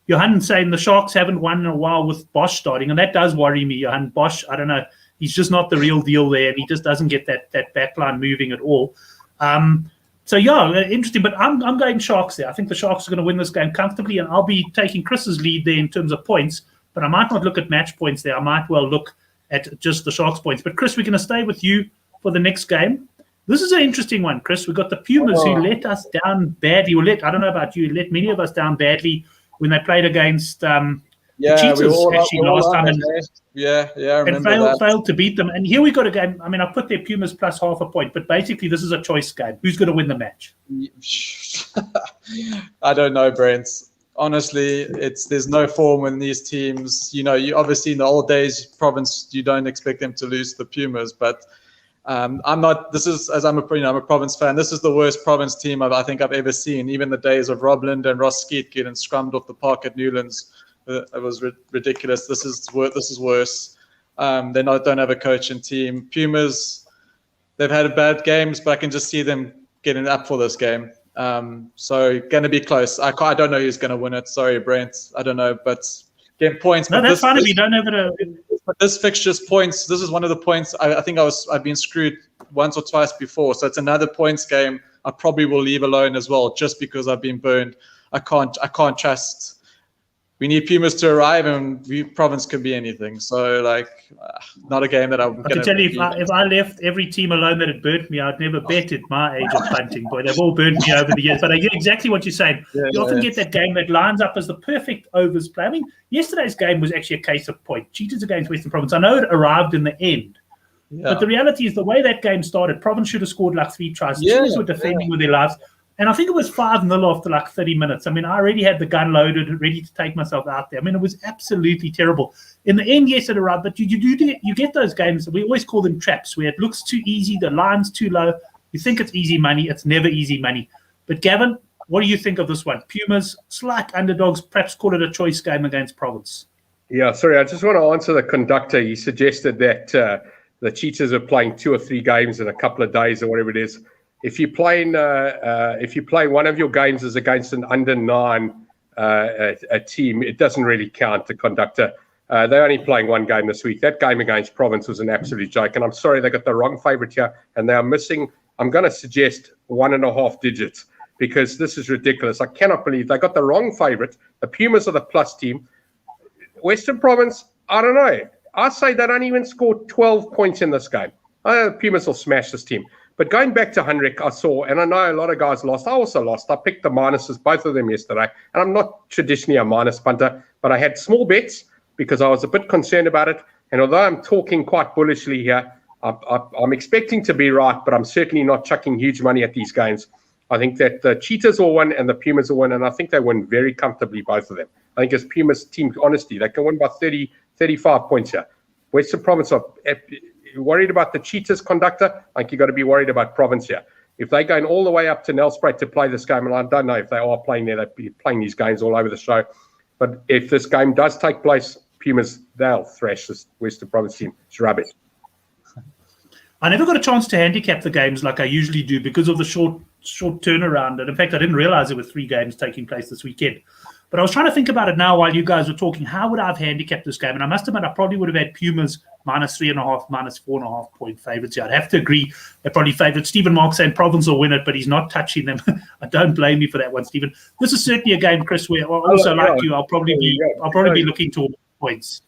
Johan saying the Sharks haven't won in a while with Bosch starting, and that does worry me. Johan Bosch, I don't know. He's just not the real deal there, and he just doesn't get that backline moving at all. So, interesting. But I'm going Sharks there. I think the Sharks are going to win this game comfortably, and I'll be taking Chris's lead there in terms of points. But I might not look at match points there. I might well look at just the Sharks points. But, Chris, we're going to stay with you for the next game. This is an interesting one, Chris. We've got the Pumas who let us down badly. I don't know about you, let many of us down badly when they played against the Cheetahs last time. I remember and failed to beat them. And here we got a game. I mean, I put their Pumas plus half a point, but basically this is a choice game. Who's going to win the match? I don't know, Brent. Honestly, there's no form in these teams. You obviously in the old days, Province, you don't expect them to lose the Pumas, but I'm not. This is as I'm a Province fan. This is the worst Province team I think I've ever seen. Even the days of Rob Lind and Ross Skeet getting scrummed off the park at Newlands, it was ridiculous. This is worse. They don't have a coach and team. Pumas, they've had bad games, but I can just see them getting up for this game. So going to be close. I don't know who's going to win it. Sorry, Brent. I don't know, but getting points. No, that's fine if you don't have it. But this fixture's points. This is one of the points. I think I've been screwed once or twice before. So it's another points game. I probably will leave alone as well, just because I've been burned. I can't trust. We need Pumas to arrive, and Province could be anything. So, not a game that I'm going to tell you, if I left every team alone that had burnt me, I'd never bet at my age of punting. Boy, they've all burnt me over the years. But I get exactly what you're saying. You often get that game that lines up as the perfect overs play. I mean, yesterday's game was actually a case of point. Cheetahs against Western Province. I know it arrived in the end. Yeah. But the reality is the way that game started, Province should have scored 3 tries. Cheetahs were defending with their lives. And I think it was 5-0 after 30 minutes. I mean, I already had the gun loaded, ready to take myself out there. I mean, it was absolutely terrible. In the end, yes, it arrived, but you get those games. We always call them traps, where it looks too easy, the line's too low. You think it's easy money. It's never easy money. But Gavin, what do you think of this one? Pumas, slight underdogs, perhaps call it a choice game against Province. Yeah, sorry, I just want to answer the conductor. He suggested that the Cheetahs are playing 2 or 3 games in a couple of days or whatever it is. If you play one of your games as against an under 9 a team, it doesn't really count. The conductor, they're only playing 1 game this week. That game against Province was an absolute joke, and I'm sorry they got the wrong favourite here, and they are missing. I'm going to suggest 1.5 digits, because this is ridiculous. I cannot believe they got the wrong favourite. The Pumas are the plus team. Western Province, I don't know. I say they don't even score 12 points in this game. The Pumas will smash this team. But going back to Hendrik, I saw, and I know a lot of guys lost. I also lost. I picked the minuses, both of them yesterday. And I'm not traditionally a minus punter, but I had small bets because I was a bit concerned about it. And although I'm talking quite bullishly here, I'm expecting to be right, but I'm certainly not chucking huge money at these games. I think that the Cheetahs will win and the Pumas will win, and I think they win very comfortably, both of them. I think as Pumas team honesty, they can win by 30, 35 points here. Western Province are worried about the Cheetahs conductor. I think you've got to be worried about Province here. If they're going all the way up to Nelspruit to play this game, and I don't know if they are playing there, they'll be playing these games all over the show. But if this game does take place, Pumas, they'll thrash this Western Province team. It's rubbish. I never got a chance to handicap the games like I usually do because of the short turnaround. And in fact, I didn't realize there were 3 games taking place this weekend. But I was trying to think about it now while you guys were talking. How would I have handicapped this game? And I must admit, I probably would have had Pumas -3.5, -4.5 point favourites here. I'd have to agree. They're probably favoured. Stephen Mark saying Province will win it, but he's not touching them. I don't blame you for that one, Stephen. This is certainly a game, Chris, where also like you, I'll probably be looking toward points.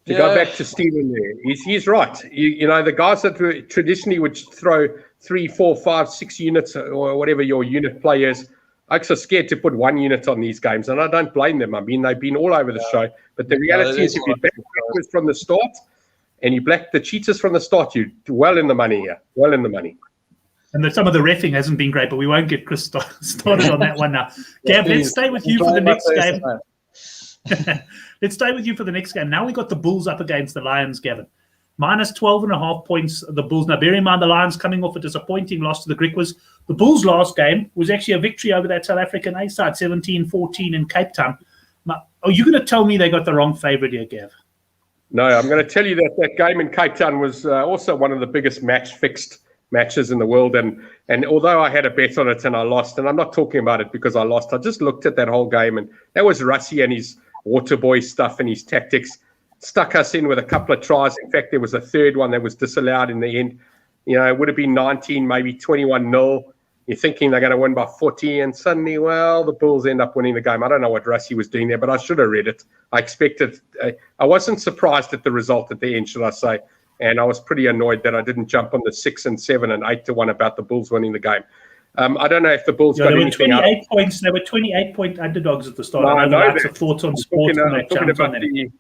To go back to Stephen there, he's right. You know, the guys that traditionally would throw 3, 4, 5, 6 units or whatever your unit play is, I'm so scared to put 1 unit on these games, and I don't blame them. I mean, they've been all over the show. But the reality is, if you back the from the start and you black the Cheetahs from the start, you're well in the money here. Well in the money. And some of the reffing hasn't been great, but we won't get Chris started on that one now. Gav, let's stay with you for the next game. Let's stay with you for the next game. Now we got the Bulls up against the Lions, Gavin. -12.5 points, the Bulls. Now, bear in mind, the Lions coming off a disappointing loss to the Griquas. The Bulls' last game was actually a victory over that South African A side, 17-14 in Cape Town. Now, are you going to tell me they got the wrong favourite here, Gav? No, I'm going to tell you that game in Cape Town was also one of the biggest fixed matches in the world. And although I had a bet on it and I lost, and I'm not talking about it because I lost, I just looked at that whole game, and that was Rassie and his water boy stuff and his tactics. Stuck us in with a couple of tries. In fact, there was a third one that was disallowed in the end. You know, it would have been 19, maybe 21-0. You're thinking they're going to win by 40, and suddenly, well, the Bulls end up winning the game. I don't know what Rassie was doing there, but I should have read it. I expected. I wasn't surprised at the result at the end, should I say? And I was pretty annoyed that I didn't jump on the 6 and 7 and 8-1 about the Bulls winning the game. I don't know if the Bulls got anything out. They were 28-point underdogs at the start. I know lots of thoughts on sports when they jumped on them.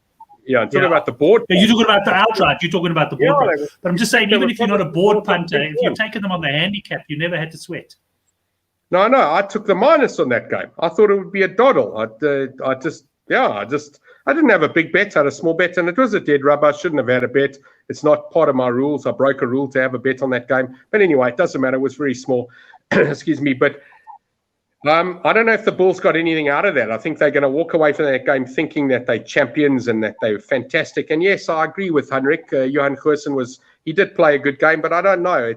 I'm talking about the board. Yeah, you're talking about the outright. You're talking about the board. But I'm just saying, even if you're not a board punter, if you're taking them on the handicap, you never had to sweat. No, I took the minus on that game. I thought it would be a doddle. I didn't have a big bet. I had a small bet, and it was a dead rubber. I shouldn't have had a bet. It's not part of my rules. I broke a rule to have a bet on that game. But anyway, it doesn't matter. It was very small. Excuse me. But I don't know if the Bulls got anything out of that. I think they're going to walk away from that game thinking that they're champions and that they're fantastic. And yes, I agree with Henrik. Johan Goosen he did play a good game, but I don't know.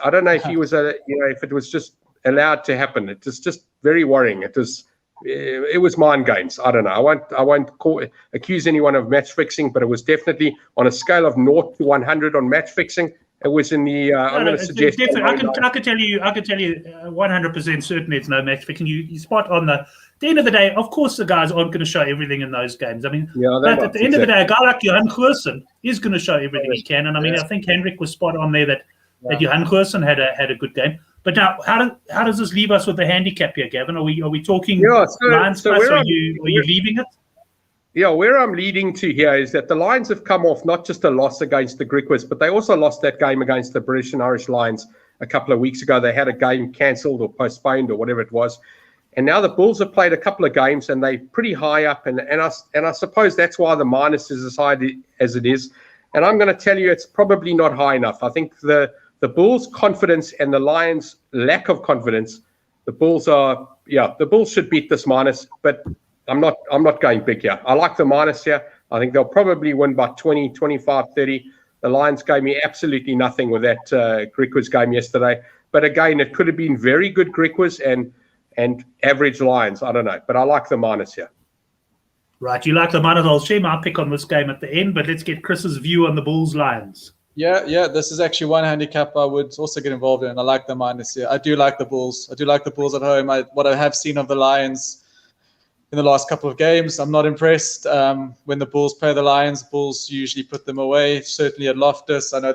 I don't know if he was if it was just allowed to happen. It was just very worrying. It was mind games. I don't know. I won't accuse anyone of match fixing, but it was definitely on a scale of 0 to 100 on match fixing. It was in the. I'm going to suggest. I can tell you 100% certain it's no match fixing. You spot on at the end of the day. Of course, the guys aren't going to show everything in those games. I mean, but at the end of the day, a guy like Johan Goosen is going to show everything he can. And I mean, I think Henrik was spot on there that Johan Goosen had a good game. But now, how does this leave us with the handicap here, Gavin? Are we talking Lions plus? Are you leaving it? Yeah, where I'm leading to here is that the Lions have come off not just a loss against the Griquas, but they also lost that game against the British and Irish Lions a couple of weeks ago. They had a game cancelled or postponed or whatever it was. And now the Bulls have played a couple of games and they're pretty high up. And I suppose that's why the minus is as high as it is. And I'm going to tell you it's probably not high enough. I think the Bulls' confidence and the Lions' lack of confidence, the Bulls should beat this minus, but I'm not going big here. I like the minus here. I think they'll probably win by 20, 25, 30. The Lions gave me absolutely nothing with that Griquas game yesterday. But again, it could have been very good Griquas and average Lions. I don't know. But I like the minus here. Right. You like the minus. I'll share my pick on this game at the end, but let's get Chris's view on the Bulls Lions. Yeah. This is actually one handicap I would also get involved in. I like the minus here. I do like the Bulls. I do like the Bulls at home. What I have seen of the Lions in the last couple of games, I'm not impressed. When the Bulls play the Lions, Bulls usually put them away. Certainly at Loftus, I know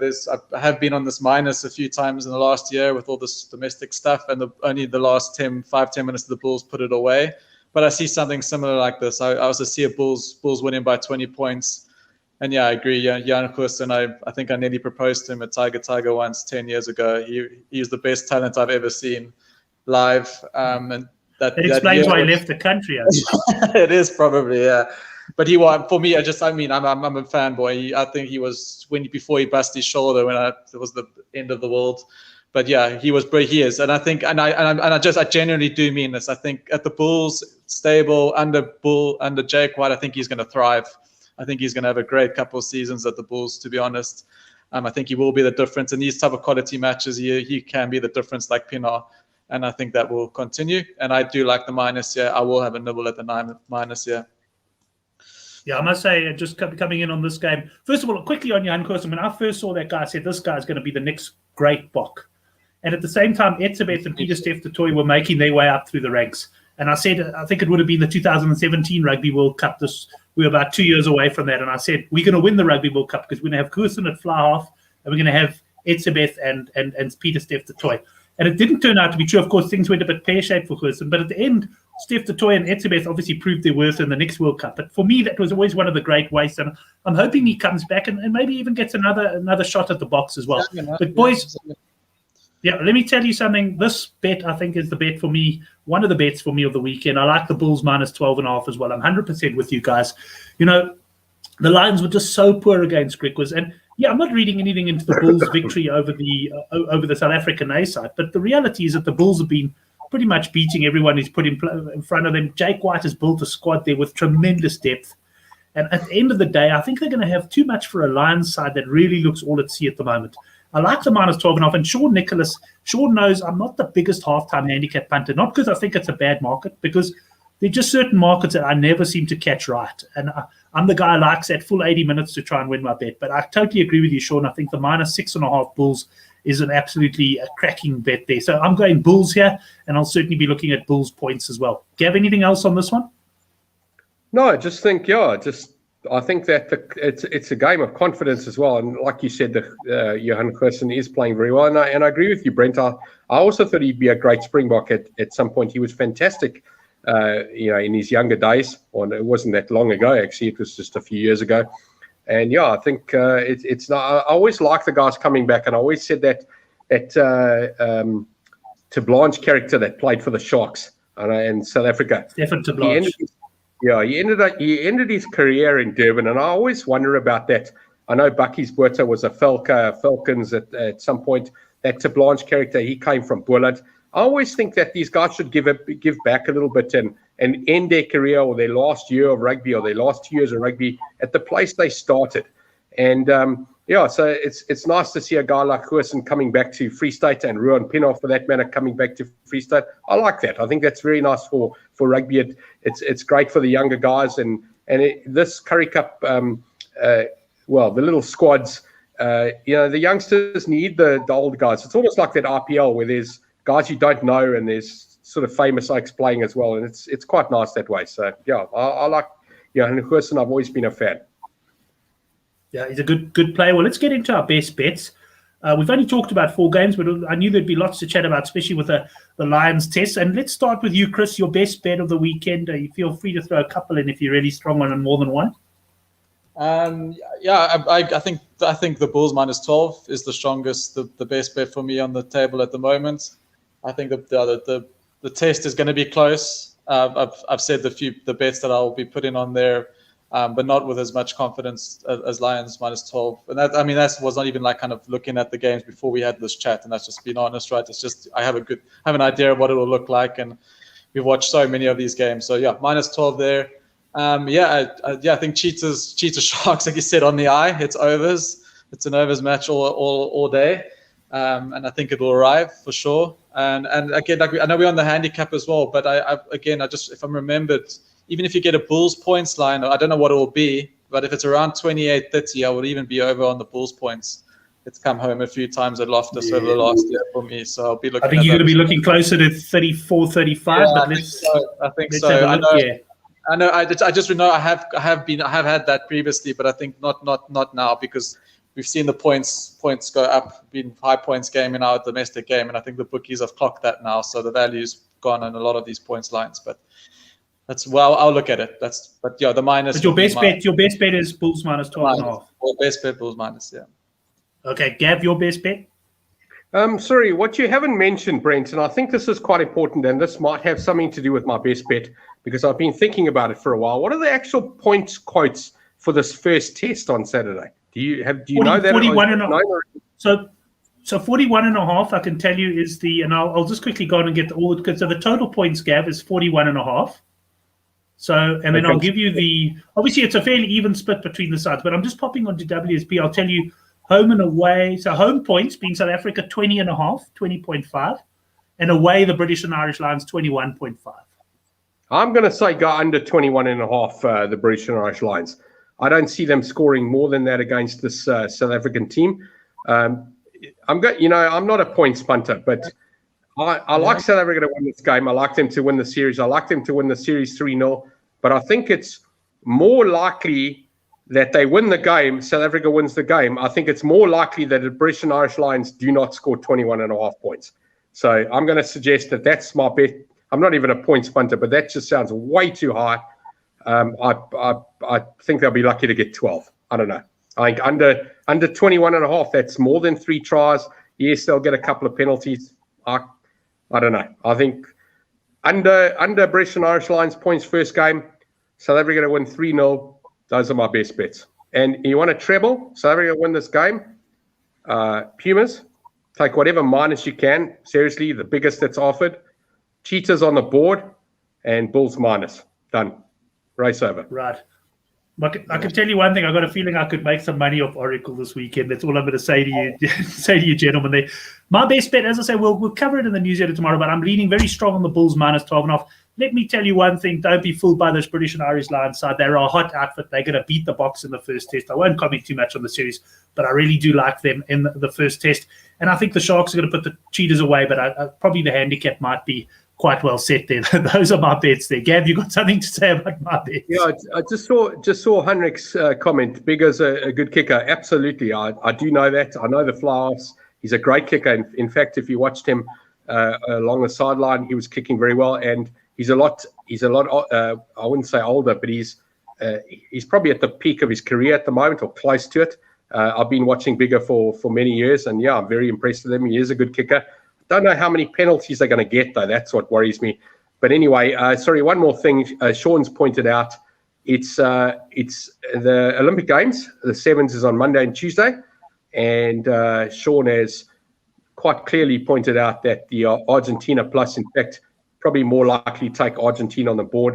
I have been on this minus a few times in the last year with all this domestic stuff, and only the last 5-10 minutes of the Bulls put it away. But I see something similar like this. I also see a Bulls winning by 20 points. And yeah, I agree. Yeah, Johan Goosen, I think I nearly proposed to him at Tiger once 10 years ago. He's the best talent I've ever seen live. And That explains why he left the country. It is probably, yeah. But for me, I'm a fanboy. I think he was before he busted his shoulder it was the end of the world. But yeah, he is, and I think, I genuinely do mean this. I think at the Bulls stable under Jake White, I think he's going to thrive. I think he's going to have a great couple of seasons at the Bulls. To be honest, I think he will be the difference in these type of quality matches. He can be the difference like Pinar. And I think that will continue. And I do like the minus here. I will have a nibble at the minus here. Yeah, I must say, just coming in on this game, first of all, quickly on Johan Goosen, when I first saw that guy, I said, this guy's going to be the next great Bok. And at the same time, Etzebeth and Pieter-Steph du Toit were making their way up through the ranks. And I said, I think it would have been the 2017 Rugby World Cup. We were about 2 years away from that. And I said, we're going to win the Rugby World Cup because we're going to have Goosen at fly half, and we're going to have Etzebeth and Pieter-Steph du Toit. And it didn't turn out to be true. Of course, things went a bit pear-shaped for Goosen. But at the end, Steph du Toit and Etzebeth obviously proved their worth in the next World Cup. But for me, that was always one of the great wastes. And I'm hoping he comes back and maybe even gets another shot at the box as well. But boys, let me tell you something. This bet, I think, is the bet for me, one of the bets for me of the weekend. I like the Bulls minus 12.5 as well. I'm 100% with you guys. You know, the Lions were just so poor against Griquas. And I'm not reading anything into the Bulls' victory over the South African A side, but the reality is that the Bulls have been pretty much beating everyone who's put in front of them. Jake White has built a squad there with tremendous depth. And at the end of the day, I think they're going to have too much for a Lions side that really looks all at sea at the moment. I like the minus 12.5. And Sean knows I'm not the biggest halftime handicap punter, not because I think it's a bad market, because there are just certain markets that I never seem to catch right. And I'm the guy who likes that full 80 minutes to try and win my bet. But I totally agree with you, Sean. I think the minus 6.5 Bulls is an absolutely a bet there. So I'm going Bulls here, and I'll certainly be looking at Bulls points as well. Gav, anything else on this one? No, I just think, I think that it's a game of confidence as well. And like you said, Johan Goosen is playing very well. And I agree with you, Brent. I also thought he'd be a great Springbok at some point. He was fantastic. In his younger days, or it wasn't that long ago, actually, it was just a few years ago. And I think it's not. I always like the guys coming back, and I always said that Tablanche character that played for the Sharks and South Africa. Stefan Tablanche. Yeah, he ended his career in Durban, and I always wonder about that. I know Bucky's Botha was a Falcons at some point. That Tablanche character, he came from Bullard. I always think that these guys should give back a little bit and end their career or their last year of rugby or their last 2 years of rugby at the place they started. And so it's nice to see a guy like Goosen coming back to Free State and Ruan Pienaar, for that matter, coming back to Free State. I like that. I think that's very nice for rugby. It's great for the younger guys. And this Currie Cup, the little squads, the youngsters need the old guys. It's almost like that RPL where there's guys you don't know and there's sort of famous oaks playing as well. And it's quite nice that way. So, I like, and Goosen, I've always been a fan. Yeah, he's a good player. Well, let's get into our best bets. We've only talked about 4 games, but I knew there'd be lots to chat about, especially with the Lions test. And let's start with you, Chris, your best bet of the weekend. You feel free to throw a couple in if you're really strong on more than one. I think the Bulls -12 is the strongest, the best bet for me on the table at the moment. I think the test is going to be close. I've said the bets that I'll be putting on there, but not with as much confidence as Lions -12. And that was not even like kind of looking at the games before we had this chat, and that's just being honest, right? It's just I have an idea of what it will look like, and we've watched so many of these games. So -12 there. I think Cheetahs Sharks, like you said, on the eye. It's overs. It's an overs match all day, and I think it will arrive for sure. And again, like I know we're on the handicap as well, but I if I'm remembered, even if you get a Bulls points line, I don't know what it will be, but if it's around 28-30, I would even be over on the Bulls points. It's come home a few times at Loftus over the last year for me, so I'll be looking. I think you're going to be looking closer to 34, 35. Yeah, but I think so. I know. I just know I have had that previously, but I think not now, because we've seen the points go up, been high points game in our domestic game, and I think the bookies have clocked that now, so the value's gone on a lot of these points lines. But I'll look at it. The minus. But your best bet is Bulls -12.5. Or best bet Bulls minus, yeah. Okay, Gav, your best bet. Sorry, what you haven't mentioned, Brent, and I think this is quite important, and this might have something to do with my best bet, because I've been thinking about it for a while. What are the actual points quotes for this first test on Saturday? Do you know that? 41.5. So 41.5, I can tell you, is and I'll just quickly go on and get all the. So the total points, Gav, is 41.5. So, and then I'll give you obviously it's a fairly even split between the sides, but I'm just popping onto WSB. I'll tell you home and away. So home points being South Africa 20.5, 20.5, and away the British and Irish Lions 21.5. I'm going to say go under 21.5, the British and Irish Lions. I don't see them scoring more than that against this South African team. I'm not a points punter, but I like South Africa to win this game. I like them to win the series. I like them to win the series 3-0. But I think it's more likely that they win the game, South Africa wins the game. I think it's more likely that the British and Irish Lions do not score 21.5 points. So I'm going to suggest that's my bet. I'm not even a points punter, but that just sounds way too high. I think they'll be lucky to get 12. I don't know. I think under 21.5, that's more than 3 tries. Yes, they'll get a couple of penalties. I don't know. I think under British and Irish Lions points first game, South Africa to win 3-0. Those are my best bets. And you want to treble? South Africa win this game. Pumas, take whatever minus you can. Seriously, the biggest that's offered. Cheetahs on the board, and Bulls minus. Done. Race over. Right. I can tell you one thing. I got a feeling I could make some money off Oracle this weekend. That's all I'm going to say to you, gentlemen. There, my best bet, as I say, we'll cover it in the newsletter tomorrow. But I'm leaning very strong on the Bulls -12.5. Let me tell you one thing. Don't be fooled by this British and Irish Lions side. They're a hot outfit. They're going to beat the Boks in the first test. I won't comment too much on the series, but I really do like them in the first test. And I think the Sharks are going to put the Cheetahs away. But probably the handicap might be quite well set there. Those are my bets there. Gav, you got something to say about my bets? Yeah, I just saw Henrik's comment. Bigger's a good kicker. Absolutely, I do know that. I know the fly-offs. He's a great kicker. In fact, if you watched him along the sideline, he was kicking very well. And he's a lot. I wouldn't say older, but he's probably at the peak of his career at the moment, or close to it. I've been watching Bigger for many years, and I'm very impressed with him. He is a good kicker. Don't know how many penalties they're going to get, though. That's what worries me. But anyway, sorry, one more thing. Sean's pointed out, it's the Olympic Games. The Sevens is on Monday and Tuesday, and Sean has quite clearly pointed out that the Argentina plus, in fact, probably more likely take Argentina on the board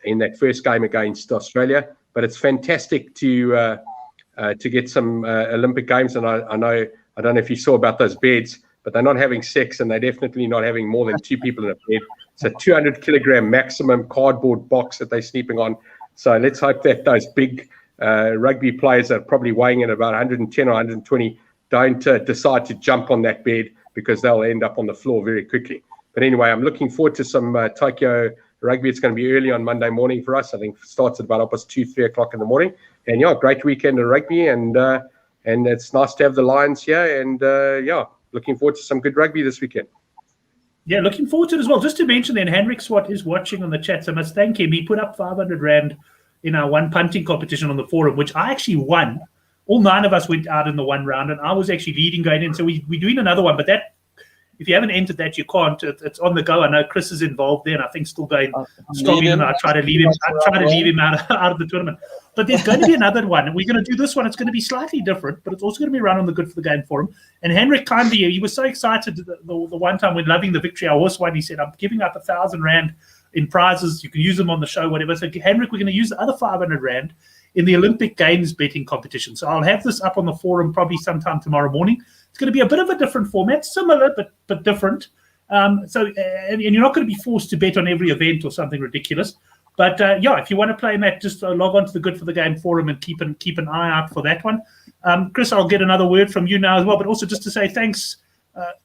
in that first game against Australia. But it's fantastic to get some Olympic Games, and I don't know if you saw about those beds, but they're not having sex, and they're definitely not having more than 2 people in a bed. It's a 200-kilogram maximum cardboard box that they're sleeping on. So let's hope that those big rugby players that are probably weighing in about 110 or 120 don't decide to jump on that bed, because they'll end up on the floor very quickly. But anyway, I'm looking forward to some Tokyo rugby. It's going to be early on Monday morning for us. I think it starts at about opposite 2-3 o'clock in the morning. And yeah, great weekend of rugby, and it's nice to have the Lions here. And yeah, looking forward to some good rugby this weekend. Yeah, looking forward to it as well. Just to mention then, Henrik Swat is watching on the chat, so I must thank him. He put up 500 Rand in our one punting competition on the forum, which I actually won. All 9 of us went out in the one round, and I was actually leading going in. So we're doing another one, but that, if you haven't entered that, you can't. It's on the go. I know Chris is involved there, and I think still going strong. And I try to leave him out of the tournament. But there's going to be another one, and we're going to do this one. It's going to be slightly different, but it's also going to be run on the Good for the Game forum. And Henrik kindly, he was so excited the one time when loving the victory, our horse won. He said, "I'm giving up 1,000 Rand in prizes. You can use them on the show, whatever." So Henrik, we're going to use the other 500 Rand in the Olympic Games betting competition. So I'll have this up on the forum probably sometime tomorrow morning. It's going to be a bit of a different format, similar but different. And you're not going to be forced to bet on every event or something ridiculous. But yeah, if you want to play in that, just log on to the Good for the Game forum and keep an eye out for that one. Chris, I'll get another word from you now as well. But also just to say thanks,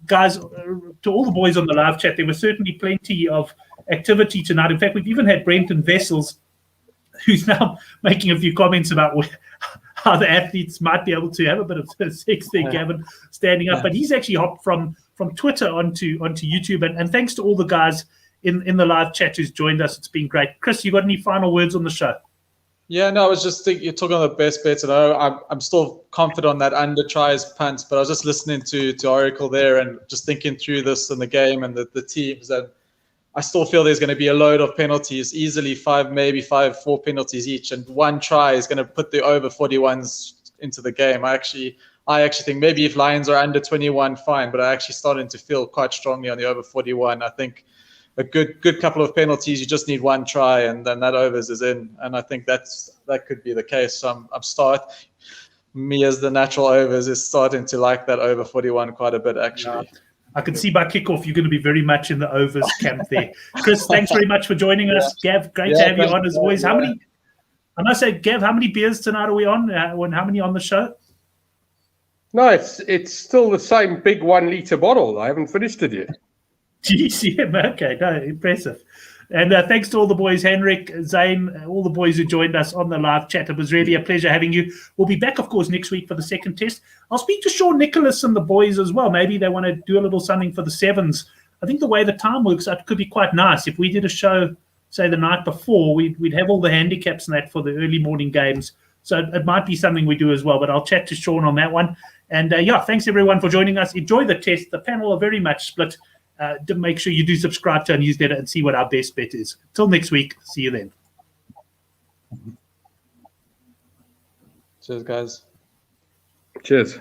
guys, to all the boys on the live chat. There was certainly plenty of activity tonight. In fact, we've even had Brenton Vessels, who's now making a few comments about how the athletes might be able to have a bit of sex there, Gavin, standing up. But he's actually hopped from Twitter onto YouTube. And thanks to all the guys in the live chat who's joined us. It's been great. Chris, you got any final words on the show? Yeah, no, I was just thinking, you're talking on the best bets, and I'm still confident on that under tries punts, but I was just listening to Oracle there and just thinking through this and the game and the teams, and I still feel there's going to be a load of penalties, easily 4 penalties each, and one try is going to put the over 41s into the game. I actually think maybe if Lions are under 21, fine, but I actually starting to feel quite strongly on the over 41. I think a good couple of penalties, you just need one try, and then that overs is in, and I think that could be the case. So me as the natural overs is starting to like that over 41 quite a bit, actually. Yeah. I can see by kickoff you're going to be very much in the overs camp there. Chris, thanks very much for joining us. Gav, great to have you on as always. I must say, Gav, how many beers tonight are we on? How many on the show? No, it's still the same big 1 liter bottle. I haven't finished it yet. GCM, okay, no, impressive. And thanks to all the boys, Henrik, Zane, all the boys who joined us on the live chat. It was really a pleasure having you. We'll be back, of course, next week for the second test. I'll speak to Sean Nicholas and the boys as well. Maybe they want to do a little something for the sevens. I think the way the time works, it could be quite nice. If we did a show, say, the night before, we'd have all the handicaps and that for the early morning games. So it might be something we do as well. But I'll chat to Sean on that one. And, yeah, thanks, everyone, for joining us. Enjoy the test. The panel are very much split. Make sure you do subscribe to our newsletter and see what our best bet is. Till next week. See you then. Cheers, guys. Cheers.